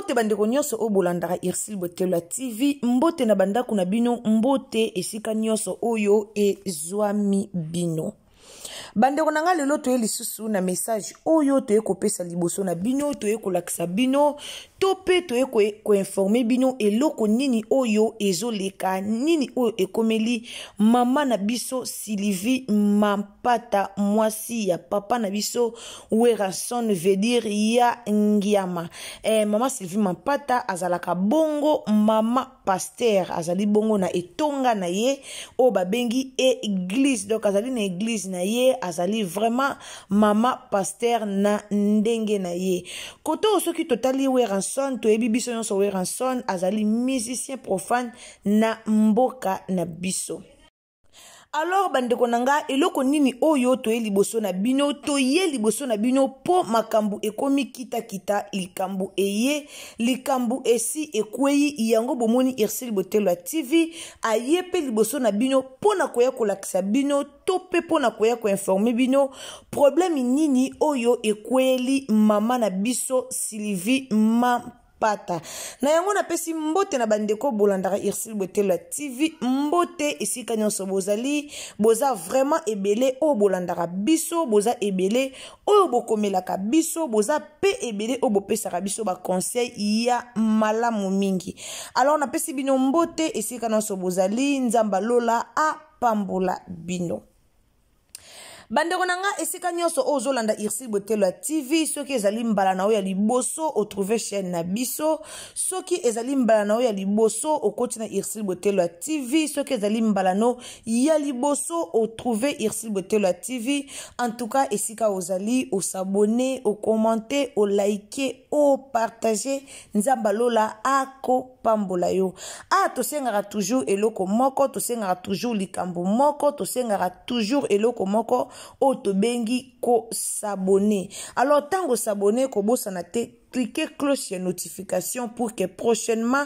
Mbote bandeko nyonso o bolandaka Irsil Botelwa TV, mbote na bandako na bino, mbote esika nyonso oyo ezwami bino. Bandeko nanga lelo toye lisusu na message oyo toye kopesa liboso na bino, toye kolakisa bino, tope toye ko informer bino eloko nini oyo ezoleka, nini oyo ekomeli mama na biso Sylvie Mampata, mwasi ya papa na biso Werason, veut dire ya Ngiama. Mama Sylvie Mampata azalaka bongo mama pasteur, azali bongo na etonga na ye o babengi église, donc azali na église na ye, azali vraiment mama pasteur na ndenge na ye. Koto soki totali Werason, toyebi biso nyonso Werason azali musicien profane na mboka na biso. Alors bandeko nanga eloko nini oyo toye liboso na bino, toye liboso na bino po makambu ekomi kita kita, likambu eye, likambu esi ekweyi, yango bomoni Irsil Botelwa TV aye pe liboso na bino po na koya kolakisa bino, tope po na koya ko informer bino problème nini oyo ekweli mama na biso Sylvie Mampata. Na yango na pesi mbote na bandeko bolandaka Irsil Botelwa TV, mbote esika nyonso bozali, boza vraiment ebele o bolandaka biso, boza ebele o bokomelaka biso, boza pe ebele o bopesaka biso ba conseil ya malamu mingi. Alors na pesi bino mbote esika nyonso bozali, nzamba lola a pambola bino. Bandeko nanga esika nyonso ozolanda Irsil Botelwa TV, soki ezali mbala na oya liboso o trouver chaîne na biso, soki ezali mbala na oya liboso o koti na Irsil Botelwa TV, soki ezali mbala no ya liboso o trouver Irsil Botelwa TV. En tout cas esika ozali o s'abonner, o commenter, o liker, o partager, nzamba lola ako pambola yo. Tosengaka toujours eloko moko, tosengaka toujours likambo moko, tosengaka toujours eloko moko o tobengi ko s'abonner. Alors tango s'abonner ko bosana te, cliquez cloche de notification pour que prochainement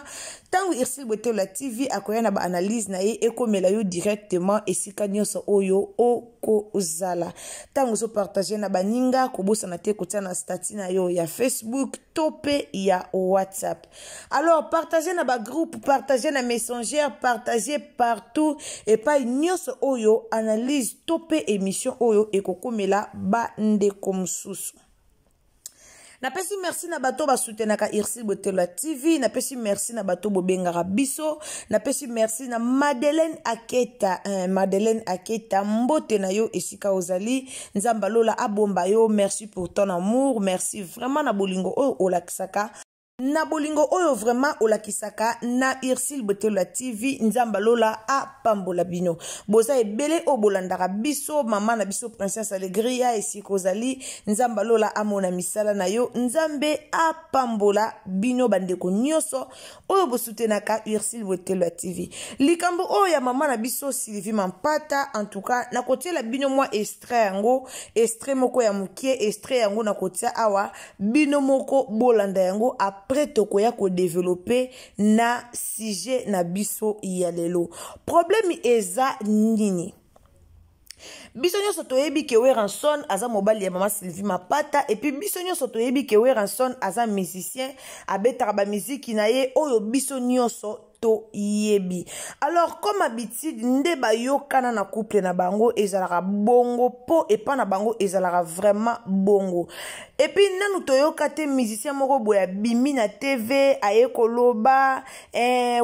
tango Irsil Botelwa TV akoya na ba analyse na ye ekomela yo directement esika nyonso oyo oko zala. Tango so partager na baninga ko bosana te kotia na statut na yo ya Facebook, tope ya WhatsApp. Alors partagez na ba groupe, partagez na Messenger, partagez partout et pas nyonso oyo analyse tope émission oyo ekokomela ba ndeko mususu. Napesi merci na bato ba soutenaka Irsil Botelwa TV, napesi merci na bato bobengaka biso, napesi merci na Madeleine Aketa, Madeleine Aketa, mbote na yo esika ozali, nzamba lola abomba yo, merci pour ton amour, merci vraiment na bolingo oyo olakisaka. Na bolingo oyo vraiment olakisaka na Irsil Botelwa TV, nzamba lola a pambola bino. Boza ebele o bolandaka biso, mama na biso Princesse Alegria esika ozali, nzamba lola amona misala na yo, nzambe a pambola bino bandeko nyonso oyo bosutenaka Irsil Botelwa TV. Likambo oyo ya mama na biso Sylvie Mampata, en tout cas na kotiela bino mwa extrait yango, extrait moko ya mukie, extrait yango na kotia awa, bino moko bolanda yango après tokoya ko développer na sujet na biso ya lelo. Problème eza nini? Biso nyonso toyebi ke Werason aza mobali ya mama Sylvie Mampata, et puis biso nyonso toyebi ke Werason aza musicien, abetaka ba musique na ye oyo biso nyonso yebi. Alors comme habitude nde bayokana na couple na bango ezalaka bongo po epa na bango ezalaka vraiment bongo. Et puis nanu toyoka te musicien moko boya bimi na TV aye koloba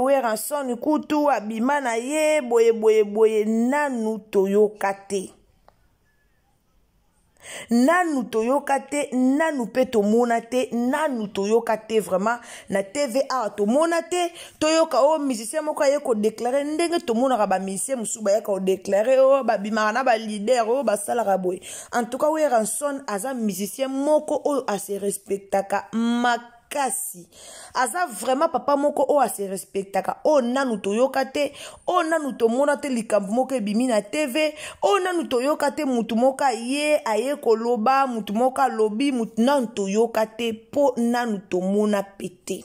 Werason kutu abima na ye boye nanu toyoka te. Nanu toyoka te, nanu pe tomona te, nanu toyoka te vraiment na TV a tomona te, toyoka o musicien moko aye ko déclarer ndenge tomona ba musicien musu ba yaka o déclarer o ba bimana ba leader o ba salaka boy. En tout cas Werason aza musicien moko o a se respectaka kasi aza vraiment papa moko o a se respectaka, o nanu toyoka te, o nanu tomona te likambo moko ebimi na TV, o nanu toyoka te mutu moka ye aye koloba, mutu moka lobi, mutu nanu toyoka te po nanu tomona pete.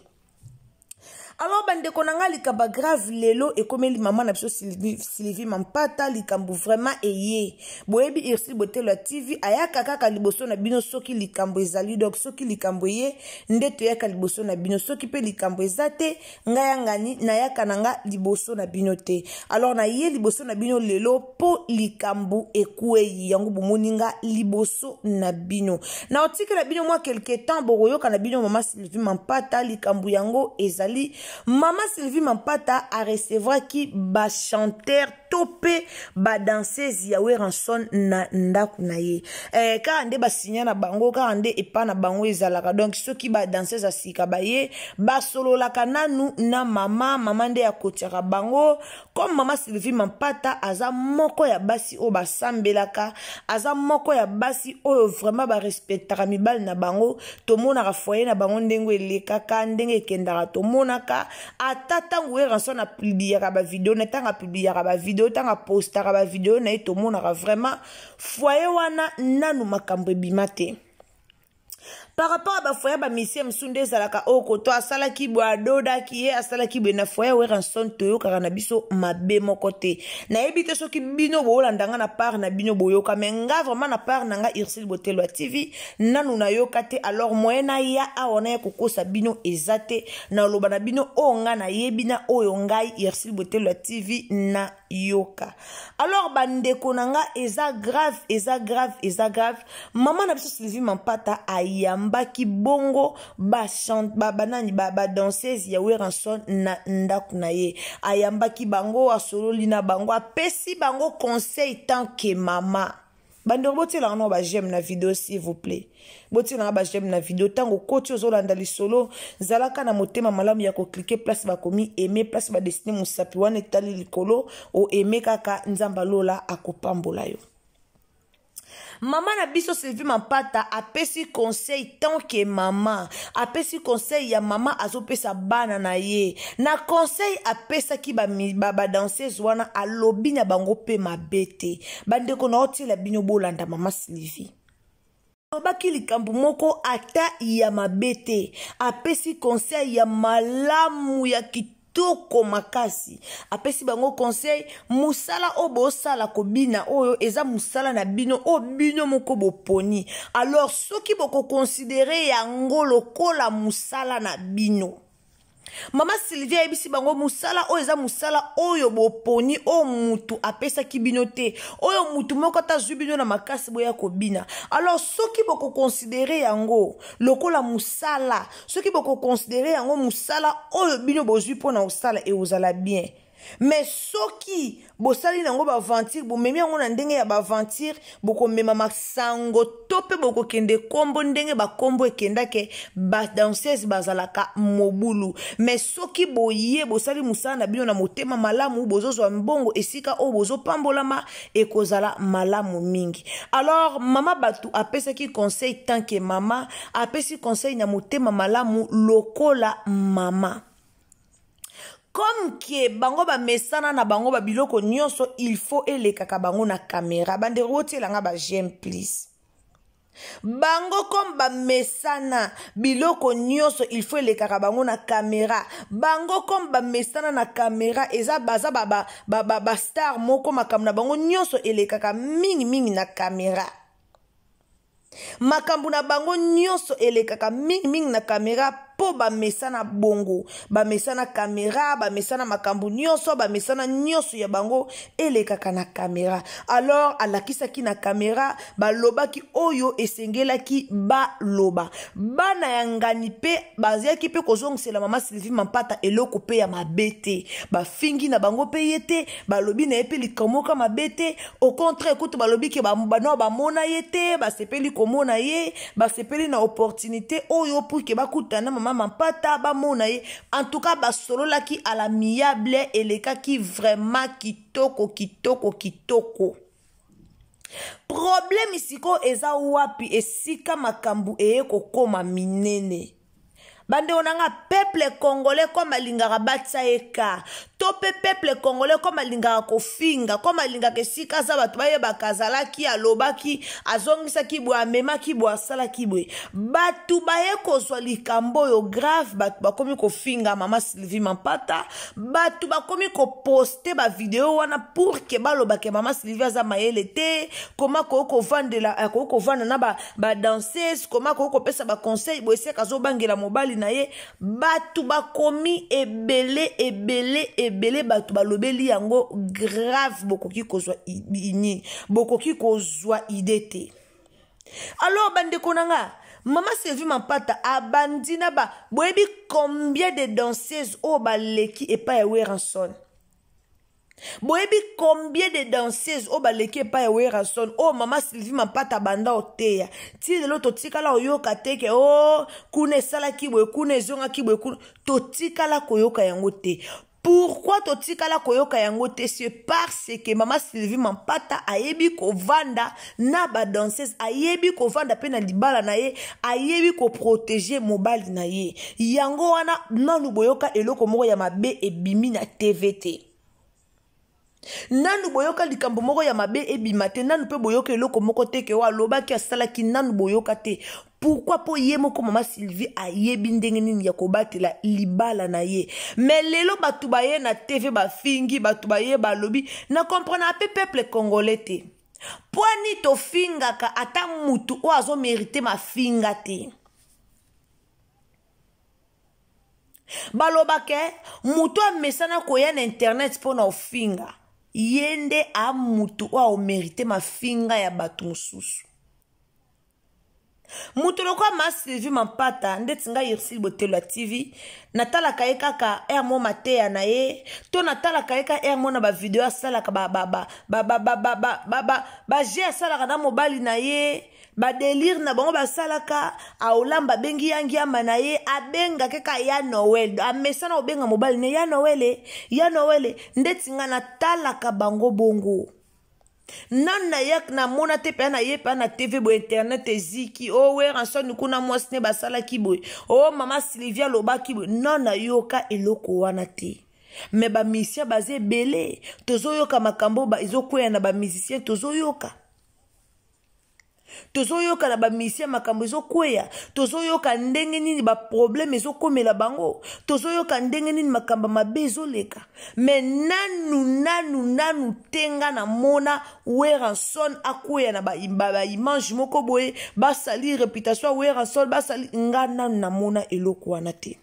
Alors bandeko nanga likamba grave lelo ekomeli mama na biso Sylvie Mampata likambo vraiment eye boyebi irsi botelo ya TV ayaka kaka liboso na bino soki likambo ezali donc soki likambo eye ndeto yaka liboso na bino soki pe likambo ezate ngaya ngani na yaka nanga liboso na bino te. Alors na ye liboso na bino lelo po likambo ekuei yango bomoninga liboso na bino na otike na bino mwa quelque temps boyoka na bino mama Sylvie Mampata likambo yango ezali Mama Sylvie Mampata a recevoir ki ba chanteur topé ba danseuse ya Weranson na ndaku na ye. Ka ande ba signa na bango ka ande epa na bango ezalaka donc soki ba danseuse asika ba ye ba solo la kananu na mama nde ya kotiaka bango comme mama Sylvie Mampata aza moko ya basi o ba sambelaka aza moko ya basi o vraiment ba respectaka mibali na bango tomona ka foyer na bango ndengo elekaka ndenge kendaka tomonaka atata Weranson na publiera ba vidéo na tanga publiera ba vidéo tanga postera ba vidéo na to monaka vraiment foyer wana nanu makambo ebimate. Par rapport à ba foyer ba misie msunde zalaka okoto asala ki bwa doda ki ye asala ki na foyer Weranson toyo kaka na biso mabe moko te na ebite soki bino bolandanga na part na bino boyoka menga vraiment na part nanga Irsil Botelo ya TV nanu na yoka te. Alors moyena ya awana ya kokosa bino ezate na loba na bino onga na yebina oyo ngai Irsil Botelo ya TV na yoka. Alors bandeko nanga eza grave mama na biso Sylvie Mampata ayambaki bongo ba danseuse ya Weranson na ndaku na ye ayambaki bango asololi na bango apesi bango conseil tant que mama. Bandeko botela no ba j'aime na vidéo s'il vous plaît. Botela ba j'aime na vidéo tango koti ozolanda lisolo zalaka na motema malamu ya ko cliquer place ba komi aimer place ba destiner musapi wana etali likolo o aimer kaka nzamba lola akopambola yo. Mama na biso Sylvie Mampata apesi conseil tant que mama apesi conseil ya mama azopesa bana na ye na conseil apesa ki ba danseuse wana alobi na bango pe mabete bandeko na otela bino bolanda mama Sylvie obaki likambo moko ata ya mabete apesi conseil ya malamu ya toko makasi apesi bango conseil musala obo sala kobina oyo eza musala na bino o bino moko boponi. Alors soki boko considérer yango lokola musala na bino mama Sylvie ebisi bango musala o eza musala oyo boponi o mutu apesa ki bino te oyo mutu moko ta zubino na makasi boya kobina. Alors soki boko considérer yango lokola musala soki boko considérer yango musala oyo bino bozui pona osala e ozala bien. Mais soki bosali nango ba aventure bomemi yango na ndenge ya ba aventure boko mema masango tope boko kende kombo ndenge ba kombo ekendake ba danseuse bazalaka mobulu. Mais soki boye bosali musala na bino na motema malamu bozozwa mbongo esika o bozo pambolama ekozala malamu mingi. Alors mama batu apesa ki conseil tant que mama apesi conseil na motema malamu lokola mama. Comme que bango ba mesana na bango ba biloko nyonso il faut elekaka bango na caméra bandeko otelanga ba j'aime please. Bango comme ba mesana biloko nyonso il faut elekaka bango na caméra bango comme ba mesana na caméra eza baza ba star moko makambo na bango nyonso elekaka mingi na caméra makambo na bango nyonso elekaka mingi na caméra po ba mesana bongo ba mesana caméra ba mesana makambo nyonso ba mesana nyonso ya bango elekaka na caméra. Alors alakisa ki na caméra ba loba ki oyo esengela ki ba loba bana yangani pe baziaki pe kozongisela mama Sylvie Mampata eloko pe ya mabete ba fingi na bango pe yete ba lobi na epe likomoka mabete au contraire écoute ba lobi ke ba mona yete ba sepeli komona ye ba sepeli na opportunité oyo pour ke ba kutana mama Mampata ba mona ye. En tout cas ba solo la ki à l'amiable eleka ki vraiment kitoko. Problème isiko eza wapi esika makambu eko koma minene. Bande onanga peuple congolais comme alingara batsa eka to pe peuple congolais comme alinga kofinga comme alinga kesika za batu baye bakazalaki alobaki azongisaki bwa amemaki bwa asalaki bwe batu baye kozwa likambo yo grave batu bakomi kofinga mama Sylvie Mampata batu bakomi koposte ba video wana pour que balobake mama Sylvie aza mayele te koma ko vanda na ba danseuse koma ko pesa ba conseil boese kazo bangela mobali na ye batu bakomi ebele batu balobeli yango grave bokoki kozwa idée. Alors bande konanga mama Sylvie Mampata abandina ba boyebi combien de danseuses o baleki et pas Weranson. Boyebi combien de danseuses o baleki et pas Weranson o mama Sylvie Mampata banda oteya ti lelo totikala oyoka teke o kune sala kibwe kune zonga kibwe totikala koyoka yango te. Pourquoi totikala koyoka yango te? C'est parce que mama Sylvie Mampata ayebi ko vanda na ba danseuse ayebi ko vanda pe na libala na ye ayebi ko protéger mobali na ye yango wana nanu boyoka eloko moko ya mabe ebimi na TVT nanu boyoka likambo moko ya mabe ebima te nanu pe boyoka eloko moko te ke wa lobaki asalaki nanu boyoka te. Pourquoi po ye moko mama Sylvie ayebi ndenge nini ya kobatela libala na ye mais lelo batu baye na TV bafingi batu baye balobi na comprendre pe peuple congolais te poani to fingaka ata mutu o azo mériter ma finga te balobake mutu amesana koya na internet po na ofinga yende a mutu o mériter ma finga ya batu mususu Mutuloko ma Sylvie Mampata ndetinga Irsil Botelo TV natala kaeka ka ermo matea na ye to natala kaeka ermo na ba video asala ka ba je asala na mobali na ye ba délire na bango ba salaka aolamba bengi yangi ama na ye abenga keka ya Noël amesana obenga mobali ne ya Noël ndetinga natala ka bango bongo Nana yak na mona te pe na ye pe na TV bo internet eziki o Weranson kuna mwasne basala kiboy o mama Sylvia loba kiboy nana yoka eloko wana te me ba musicien bazé belé tozo yoka makambo ba izokwea na ba musicien tozo yoka na ba musicien makambo izokwea tozo yoka ndenge nini ba problème ezokomela bango tozo yoka ndenge nini makamba mabe ezoleka me nanu tenga na mona Weranson akwea na ba image moko boye basali réputation Weranson basali ngana na mona eloko wana te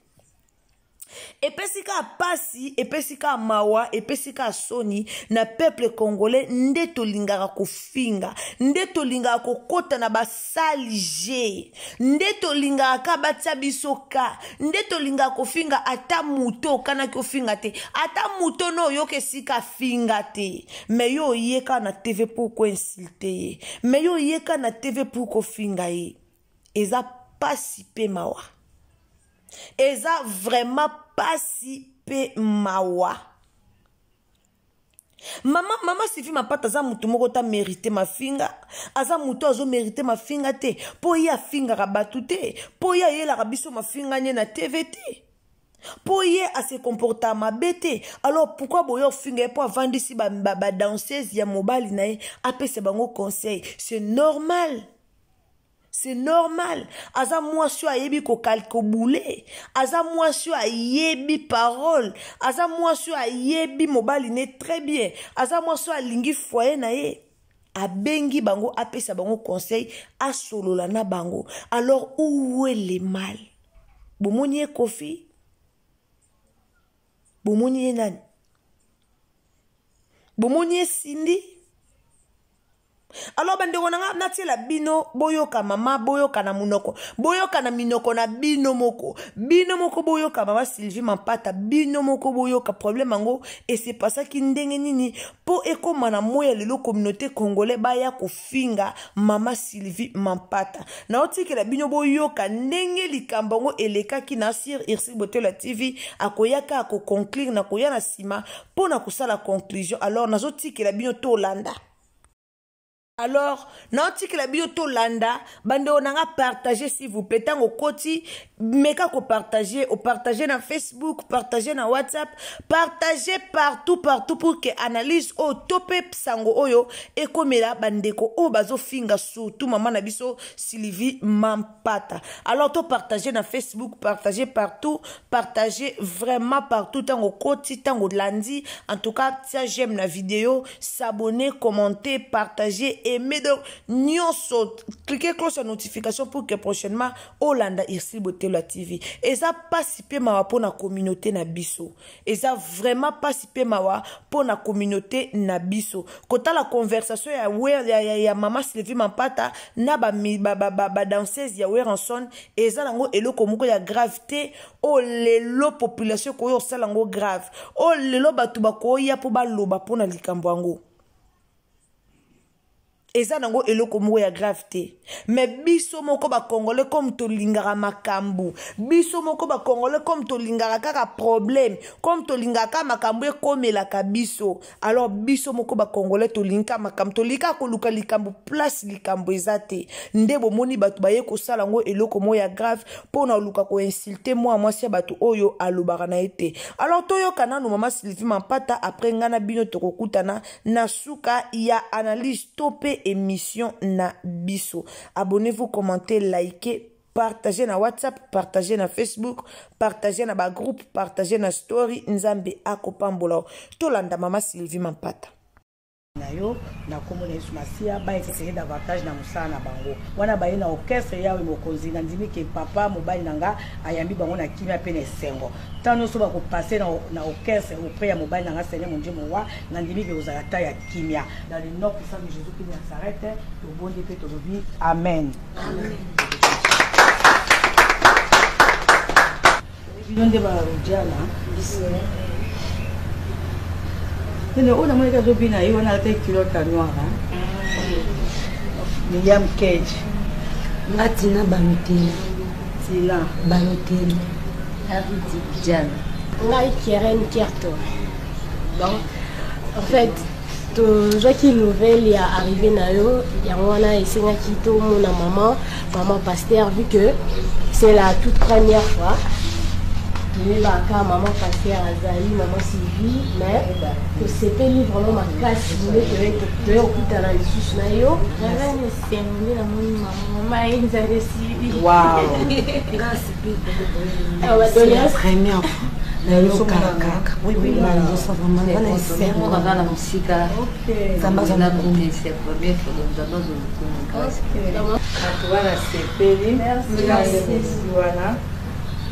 epesika pasi epesika mawa epesika soni na peuple congolais ndeto lingaka kofinga ndeto lingaka kokota na basali je ndeto lingaka batia bisoka ndeto lingaka kofinga ata muto kana kofinga te ata muto no yoke sika finga te me yo yeka na TV pour ko insulter me yo yeka na TV pour kofinga ye eza pasi pe mawa eza vraiment pasi pe mawa Mama Sylvie Mampata za mutu moko ta mérité ma finga aza mutu azo mérité ma finga te po ya finga rabatu te po ya yela rabiso ma finga nye na TV te po ye a se comporta ma bete alors pourquoi boyo finga po avandi si ba danseuse ya mobali na ye apese bango conseil c'est normal. C'est normal. Aza mwasyo ayebi ko kalkoboule. Aza mwasyo ayebi parole. Aza mwasyo ayebi mobali ne très bien. Aza mwasyo alingi foyer na ye. Abengi bango apesa bango conseil asolola na bango. Alors où est le mal? Bomoni Kofi? Bomoni nani? Bomoni Cindy? Alors bande konanga natela bino boyoka mama boyoka na munoko boyoka na minoko na bino moko boyoka mama Sylvie Mampata bino moko boyoka problème ngo et c'est pas ça qui ndenge nini po ekoma na moya lelo communauté congolais baya kofinga mama Sylvie Mampata na otikela bino boyoka ndenge likambo ngo elekaki na sur Irsil Botelo TV akoyaka ako conclure na koya na sima po na kusala conclusion alors nazotikela bino to landa Alors, nanti la bio to landa, bande onanga partager s'il vous plaît. Tango koti, meka ko partager, o partager na Facebook, partager na WhatsApp, partager partout pour que analyse o topé sango oyo et comme la bandeko o bazo finga surtout maman na biso Sylvie Mampata. Alors to partager na Facebook, partager partout, partager vraiment partout tango koti, tango landi. En tout cas, tia j'aime la vidéo, s'abonner, commenter, partager. Aimer donc nyonso cliquez cloche de notification pour que prochainement Olanda Irsil Botelo TV et ça participer mawa pour la communauté na biso et ça vraiment participer mawa pour la communauté na biso kota la conversation ya mama Sylvie Mampata na ba danseuse ya Weranson et ça lango eloko moko ya gravité o lelo population ko yo salango grave o lelo batu bakoya pour baloba pour na likambo yango. Et ça nango eloko moko ya gravité mais biso moko ba congolais comme to lingara makambu biso moko ba congolais comme to lingara kaka problème comme to lingaka makambu e komela ka biso alors biso moko ba congolais to linka makambu to lika ko luka likambu place likambu ezate ndebo moni batu baye ko sala ngo eloko moko ya grave pona luka ko insulter moi si batu oyo alobaka na ete alors toyo kana no mama Sylvie Mampata après ngana bino to kokutana na suka ya analyse topé émission na biso. Abonnez-vous, commentez, likez, partagez na WhatsApp, partagez na Facebook, partagez na ba groupe, partagez na story. Nzambe akopambola. Tolanda mama Sylvie Mampata. Nayo na komona Yesu Masia ba exercer davantage na musala na bango wana baye na orchestre yawe mokonzi na ndimi ke papa mobali nanga ayambi bango na kimia pe na sengo tano so ba ko passer na orchestre auprès ya mobali nanga Seigneur mon Dieu mowa na ndimi ke ozalata ya kimia dans le nom puissant de Jésus qui s'arrête le bon Dieu peut te lever amen amen bidonde ba rujana on a montré que bien on a été culotte noire Miriam Cage Atina Banotina Tila Banotina Haridi Jan Ngai Keren Kierto. Donc en fait Joaquin Nouvelle y a arrivé nayo yangwana esenga kito mona maman pasteur vu que c'est la toute première fois maman pasteur Azali, maman Sylvie, mais que c'était vraiment ma classe. Je voulais que tu aies écouté dans les sous nayo. J'avais une série à mon maman et ils avaient suivi. Waouh! Première fois. Oui, oui, ça vraiment c'est moi dans la musique. Ça m'a donné c'est la première fois que nous avons une classe. Merci.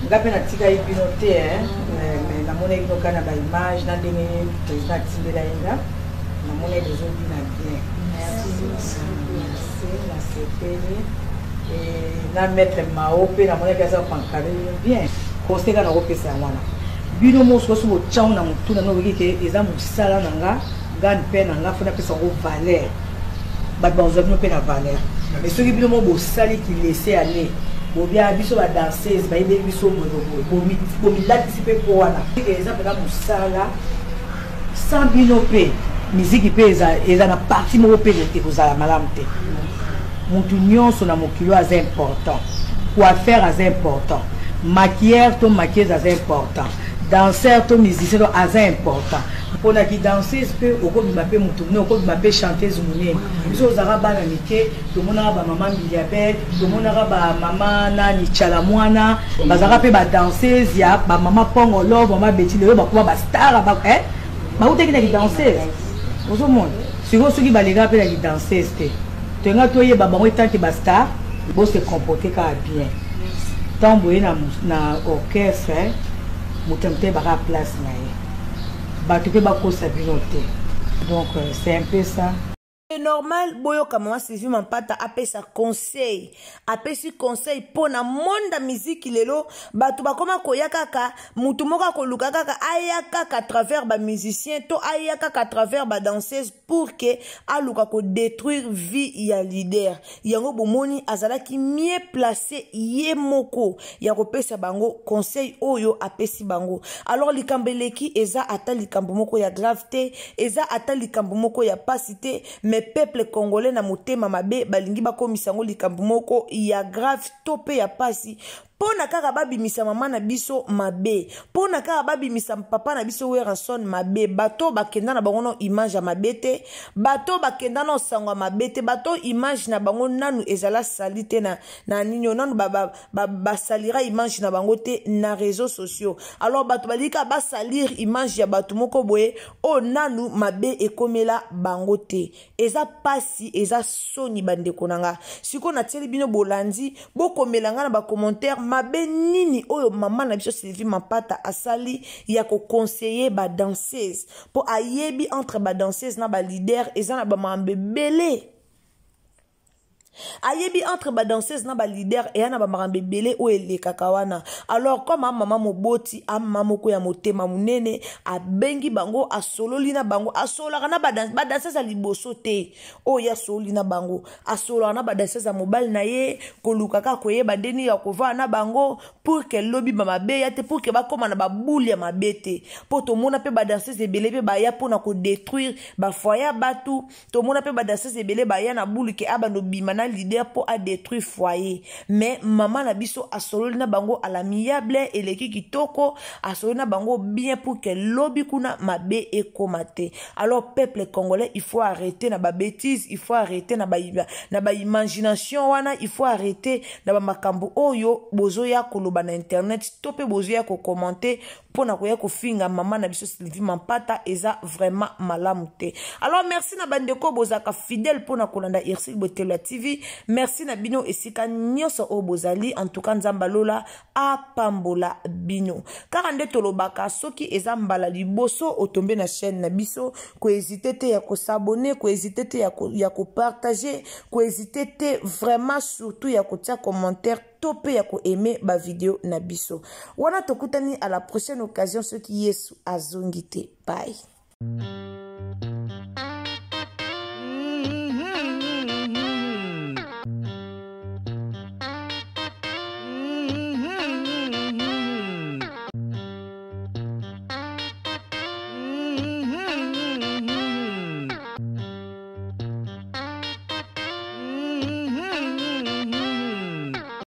Ngape na tika ibinote mais na mona ibinoka na ba image na ndenge président Timbela Inga na mona des autres na bien merci la CPL et na mettre maope na mona kaza pankare bien conseil na opesa wana bino mo so so chao na mutu na no ke eza musala nanga gan pe nanga fona pesa go valeur ba bonzo no pe na valeur mais ceux qui bino mo bo sali qui laisser aller bobia biso ba danseuse ba yebe biso bomi participer pour wana exemple na musala sans bino pe musique pe eza na partie mo pe te kozala malamu te mutu nyonso na mokilo az important coiffeur az important maquilleur to maquilleuse az important danseur to musicien az important pour la danseuse pe okobima pe mutu ne okobima pe chanteuse munene biso ozaka bana mike tomonaka ba mama Miliabel tomonaka ba mama nani Chala mwana bazaka pe ba danseuse ya ba mama Pongolo mama Betty lelo bakuba ba star ba uteki na danseuse ozomona siko soki balega pe na danseuse te tenga toyeba bango etanke ba star bo se comporter ka bien tamboye na orchestre mutemte baka place na ye donc c'est un peu ça. C'est normal, boyoka mama Sylvie Mampata apesa conseil. Apesi conseil pona monde musique lelo batu bakoma koyaka ka mutu moka koluka kaka ayaka ka travers ba musicien to ayaka ka travers ba danseuse pour que aluka ko détruire vie ya leader. Yango bomoni azalaki mieux placé ye moko ya kopesa bango conseil oyo apesi bango. Alors likambeleki eza ata likambo moko ya gravité, eza ata likambo moko ya pasité mais mais peuple congolais na motema mabe balingi bakomisa ngo likambo moko ya grave to pe ya pasi pona kaka babimisa mama na biso mabe pona kaka babimisa papa na biso Weranson mabe bato bakenda na bango no image ya mabete bato bakenda na sangwa mabete bato image na bango nanu ezala salite na ninyo nanu basalira image na bango te na réseaux sociaux alors bato balika basalir image ya bato moko boye o nanu mabe ekomela bango te eza pasi eza soni bandeko nanga siko na tieli bino bolandi bokomela nga na ba commentaire mabe nini oyo mama na biso Sylvie Mampata asali ya ko conseiller ba danseuse po ayebi entre ba danseuse na ba leader eza na ba mambe belé ayebi entre ba danseuse na ba leader et na ba marambe belé o ele kakawana alors comme mama moboti mama moko ya motema munene abengi bango asololi na bango asolaka na ba danseuse a liboso te o ya sololi na bango asolaka na ba danseuse a mobile na ye koluka ka koyeba deni ya kova na bango pour que lobi ba mabe ya te pour que ba koma na ba boule ya mabete po to mona pe ba danseuse ebele pe ba ya pona ko détruire ba foyer batu to mona pe ba danseuse ebele ba ya na boule ke abano bima na leader pour a détruire foyer mais maman na biso asololi na bango à l'amiable eleki kitoko asololi na bango bien pour que lobi kuna mabe ekomate alors peuple congolais il faut arrêter na ba bêtises il faut arrêter na ba imagination wana il faut arrêter na ba makambo oyo bozo ya koloba na internet stopper bozo ya ko commenter pona koya ko finga maman na biso Sylvie Mampata eza vraiment malamu te alors merci na bandeko bozaka fidèle pona kolanda Irsil Botelo TV merci na bino esika nyoso o bozali en tout cas nzamba lola apambola bino car nde tolobaka soki eza mbala liboso otombe na chaîne na biso ko hésiter te ya ko s'abonner ko hésiter te ya ko partager ko hésiter te vraiment surtout ya ko tia commentaire topé ya ko aimer ba vidéo na biso wana tokutani à la prochaine occasion ce qui yesu azongite bye